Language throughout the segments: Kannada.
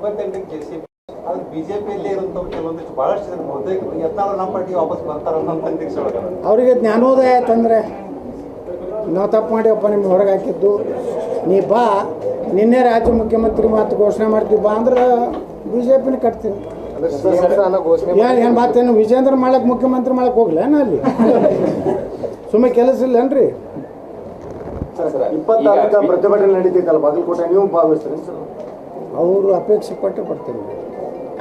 28ಕ್ಕೆ ಜೆಸಿ ಅದು ಬಿಜೆಪಿಯಲ್ಲಿ ಇರುವಂಥವ್ರು ಕೆಲವೊಂದಿಷ್ಟು ಬಹಳಷ್ಟು ಜನ ಬಹುತೇಕ ಯತ್ನಾಳ್ ನಮ್ಮ ಪಾರ್ಟಿ ವಾಪಸ್ ಬರ್ತಾರೆ ಅನ್ನೋ ನಿರೀಕ್ಷೆ ಒಳಗಡೆ ಅವರಿಗೆ ಜ್ಞಾನೋದಯ ಆಯ್ತಂದ್ರೆ ನಾವು ತಪ್ಪು ಮಾಡಿವಪ್ಪ ನಿಮ್ಮ ಹೊರಗೆ ಹಾಕಿದ್ದು ನೀ ಬಾ ನಿನ್ನೆ ರಾಜ್ಯ ಮುಖ್ಯಮಂತ್ರಿ ಮಾತು ಘೋಷಣೆ ಮಾಡ್ತೀವಿ ಬಾ ಅಂದ್ರೆ ಬಿ ಜೆ ಪಿನ ಕಟ್ತೀನಿ ಏನು ಮಾತೇನು ವಿಜೇಂದ್ರ ಮಾಡಕ್ಕೆ ಮುಖ್ಯಮಂತ್ರಿ ಮಾಡಕ್ಕೆ ಹೋಗ್ಲೇನ ಅಲ್ಲಿ ಸುಮ್ಮನೆ ಕೆಲಸ ಇಲ್ಲೇನ್ರಿ 26 ಪ್ರತಿಭಟನೆ ನಡೀತಿದ್ದಲ್ಲ ಬಾಗಲಕೋಟೆ ನೀವು ಭಾಗವಹಿಸ್ತೀರಿ ಸರ್ ಅವರು ಅಪೇಕ್ಷೆ ಪಟ್ಟು ಬರ್ತೀನಿ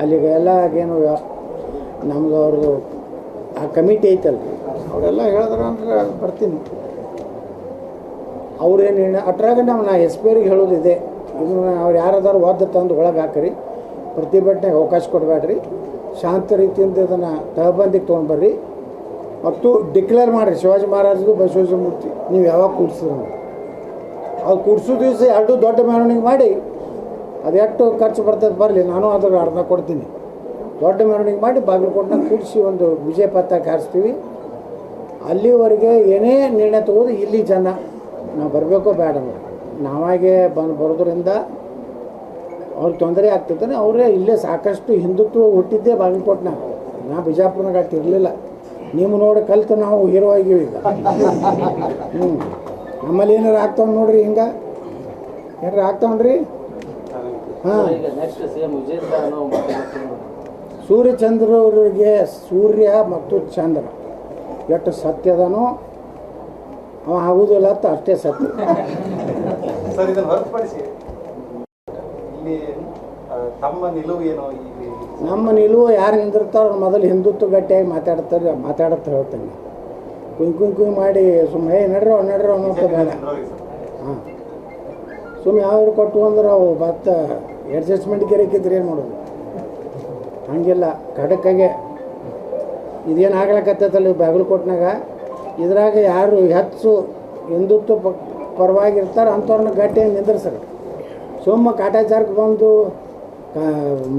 ಅಲ್ಲಿಗೆ ಎಲ್ಲ ಏನು ನಮ್ದು ಅವ್ರದ್ದು ಆ ಕಮಿಟಿ ಐತಲ್ಲ ಅವರೆಲ್ಲ ಹೇಳಿದ್ರೆ ಅಂದ್ರೆ ಬರ್ತೀನಿ ಅವ್ರೇನು ಹೇಳಿ ಅಟ್ರಾಗ ನಾ ಎಸ್ ಪಿ ಅವ್ರಿಗೆ ಹೇಳೋದಿದೆ ಇದನ್ನು ಅವ್ರು ಯಾರಾದ್ರೂ ಒದ್ದು ತಂದು ಒಳಗೆ ಹಾಕಿರಿ ಪ್ರತಿಭಟನೆಗೆ ಅವಕಾಶ ಕೊಡಬೇಡ್ರಿ ಶಾಂತ ರೀತಿಯಿಂದ ಇದನ್ನು ತಹಬಂದಿಗೆ ತೊಗೊಂಡ್ಬರ್ರಿ ಮತ್ತು ಡಿಕ್ಲೇರ್ ಮಾಡಿರಿ ಶಿವಾಜಿ ಮಹಾರಾಜರು ಬಸವೇಶ್ವರ ಮೂರ್ತಿ ನೀವು ಯಾವಾಗ ಕೂಡಿಸಿದ್ರು ಅವ್ರು ಕೂಡಿಸೋ ದಿವಸ ಎರಡು ದೊಡ್ಡ ಮೆರವಣಿಗೆ ಮಾಡಿ ಅದು ಎಷ್ಟು ಖರ್ಚು ಬರ್ತದೆ ಬರಲಿ ನಾನು ಅದ್ರ ಅರ್ಧ ಕೊಡ್ತೀನಿ ದೊಡ್ಡ ಮೆರವಣಿಗೆ ಮಾಡಿ ಬಾಗಲಕೋಟೆನ ಕೂಡಿಸಿ ಒಂದು ವಿಜಯ ಪತಾಕ ಹಾರಿಸ್ತೀವಿ ಅಲ್ಲಿವರೆಗೆ ಏನೇ ನಿರ್ಣಯ ತಗೋದು ಇಲ್ಲಿ ಜನ ನಾವು ಬರಬೇಕೋ ಬೇಡ ನಾವಾಗೆ ಬರೋದ್ರಿಂದ ಅವ್ರಿಗೆ ತೊಂದರೆ ಆಗ್ತೈತೆ ಅವರೇ ಇಲ್ಲೇ ಸಾಕಷ್ಟು ಹಿಂದುತ್ವ ಹುಟ್ಟಿದ್ದೇ ಬಾಗಲಕೋಟೆನಾಗ ನಾ ಬಿಜಾಪುರನಾಗ ಅಷ್ಟು ಇರಲಿಲ್ಲ ನೀವು ನೋಡಿ ಕಲಿತು ನಾವು ಹೀರೋ ಆಗಿವಿ ಈಗ ನಮ್ಮಲ್ಲಿ ಏನಾರು ಆಗ್ತಾವ ನೋಡ್ರಿ ಹಿಂಗೆ ಏನಾರು ಆಗ್ತಾವನ್ರಿ ಹಾಂ ಸೂರ್ಯಚಂದ್ರವ್ರಿಗೆ ಸೂರ್ಯ ಮತ್ತು ಚಂದ್ರ ಎಷ್ಟು ಸತ್ಯದನೋ ಅವ ಆಗುವುದಿಲ್ಲ ಅಂತ ಅಷ್ಟೇ ಸತ್ಯ ಸರ್ ಇದನ್ನು ಹೊರತುಪಡಿಸಿ ಇಲ್ಲಿ ತಮ್ಮ ನಿಲುವು ಏನೋ ಇಲ್ಲಿ ನಮ್ಮ ನಿಲುವು ಯಾರು ನಿಂದಿರ್ತಾರೋ ಅವ್ರು ಮೊದಲು ಹಿಂದುತ್ವ ಗಟ್ಟಿಯಾಗಿ ಮಾತಾಡತ್ತೆ ಹೇಳ್ತೇನೆ ಕುಯ್ ಮಾಡಿ ಸುಮ್ಮನೆ ನಡ್ರೋ ಅನ್ನೋದು ಬೇಡ ಹಾಂ ಸುಮ್ಮನೆ ಯಾವ್ದು ಕೊಟ್ಟು ಅಂದ್ರೆ ಅವು ಮತ್ತೆ ಅಡ್ಜಸ್ಟ್ಮೆಂಟ್ ಗೆರಕಿದ್ರೆ ಏನು ಮಾಡೋದು ಹಂಗಿಲ್ಲ ಖಡಕ್ಕಾಗೆ ಇದೇನು ಆಗ್ಲಕತ್ತೈತಲ್ಲ ಬಾಗಲಕೋಟ್ನಾಗ ಇದ್ರಾಗ ಯಾರು ಹೆಚ್ಚು ಹಿಂದುತ್ವ ಪರವಾಗಿರ್ತಾರೆ ಅಂಥವ್ರನ್ನ ಗಟ್ಟಿಯಾಗಿ ನಿಂದಿರ್ಸಲ್ಲ ಸುಮ್ಮ ಕಾಟಾಚಾರಕ್ಕೆ ಬಂದು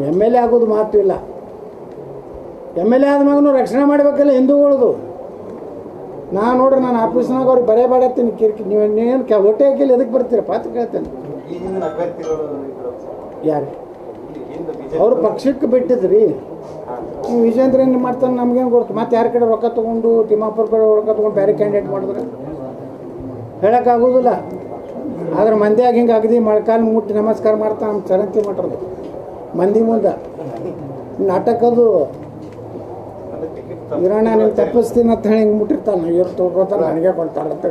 ಎಮ್ ಎಲ್ ಎ ಆಗೋದು ಮಾತು ಇಲ್ಲ ಎಮ್ ಎಲ್ ಎ ಆದ್ಮಾಗೂ ರಕ್ಷಣೆ ಮಾಡಬೇಕಲ್ಲ ಹಿಂದೂಗಳದು ನೋಡ್ರಿ ನಾನು ಆಫೀಸ್ನಾಗ ಅವ್ರಿಗೆ ಬರೆಯಬೇಡತ್ತೀನಿ ನೀವೇನು ಹೊಟ್ಟೆ ಹಾಕಿಲ್ಲ ಎದಕ್ಕೆ ಬರ್ತೀರಪ್ಪ ಅಂತ ಕೇಳ್ತೇನೆ ಈ ಹಿಂದಿನ ಅಭ್ಯರ್ಥಿಗಳು ಯಾರು ಅವ್ರು ಪಕ್ಷಕ್ಕೆ ಬಿಟ್ಟಿದ್ರಿ ನೀವು ವಿಜೇಂದ್ರ ಏನು ಮಾಡ್ತಾನೆ ನಮ್ಗೇನು ಗೊತ್ತು ಮತ್ತೆ ಯಾರ ಕಡೆ ರೊಕ್ಕ ತೊಗೊಂಡು ತಿಮ್ಮಾಪುರ ಕಡೆ ರೊಕ್ಕ ತೊಗೊಂಡು ಬೇರೆ ಕ್ಯಾಂಡಿಡೇಟ್ ಮಾಡಿದ್ರೆ ಹೇಳೋಕ್ಕಾಗೋದಿಲ್ಲ ಆದ್ರೆ ಮಂದಿಯಾಗ ಹಿಂಗೆ ಅಗದಿ ಮೊಳಕಾಲು ಮುಟ್ಟಿ ನಮಸ್ಕಾರ ಮಾಡ್ತಾ ನಮ್ಮ ಚರಂತಿ ಮಟ್ರದು ಮಂದಿ ಮುಂದೆ ನಾಟಕದು ಇರೋಣ ನೀನು ತಪ್ಪಿಸ್ತೀನಿ ಅಂತ ಹೇಳಿ ಹಿಂಗೆ ಮುಟ್ಟಿರ್ತಾನೆ ಇವ್ರು ತೊಗೊತಾನೆ ನನಗೆ ಕೊಡ್ತಾರಂತ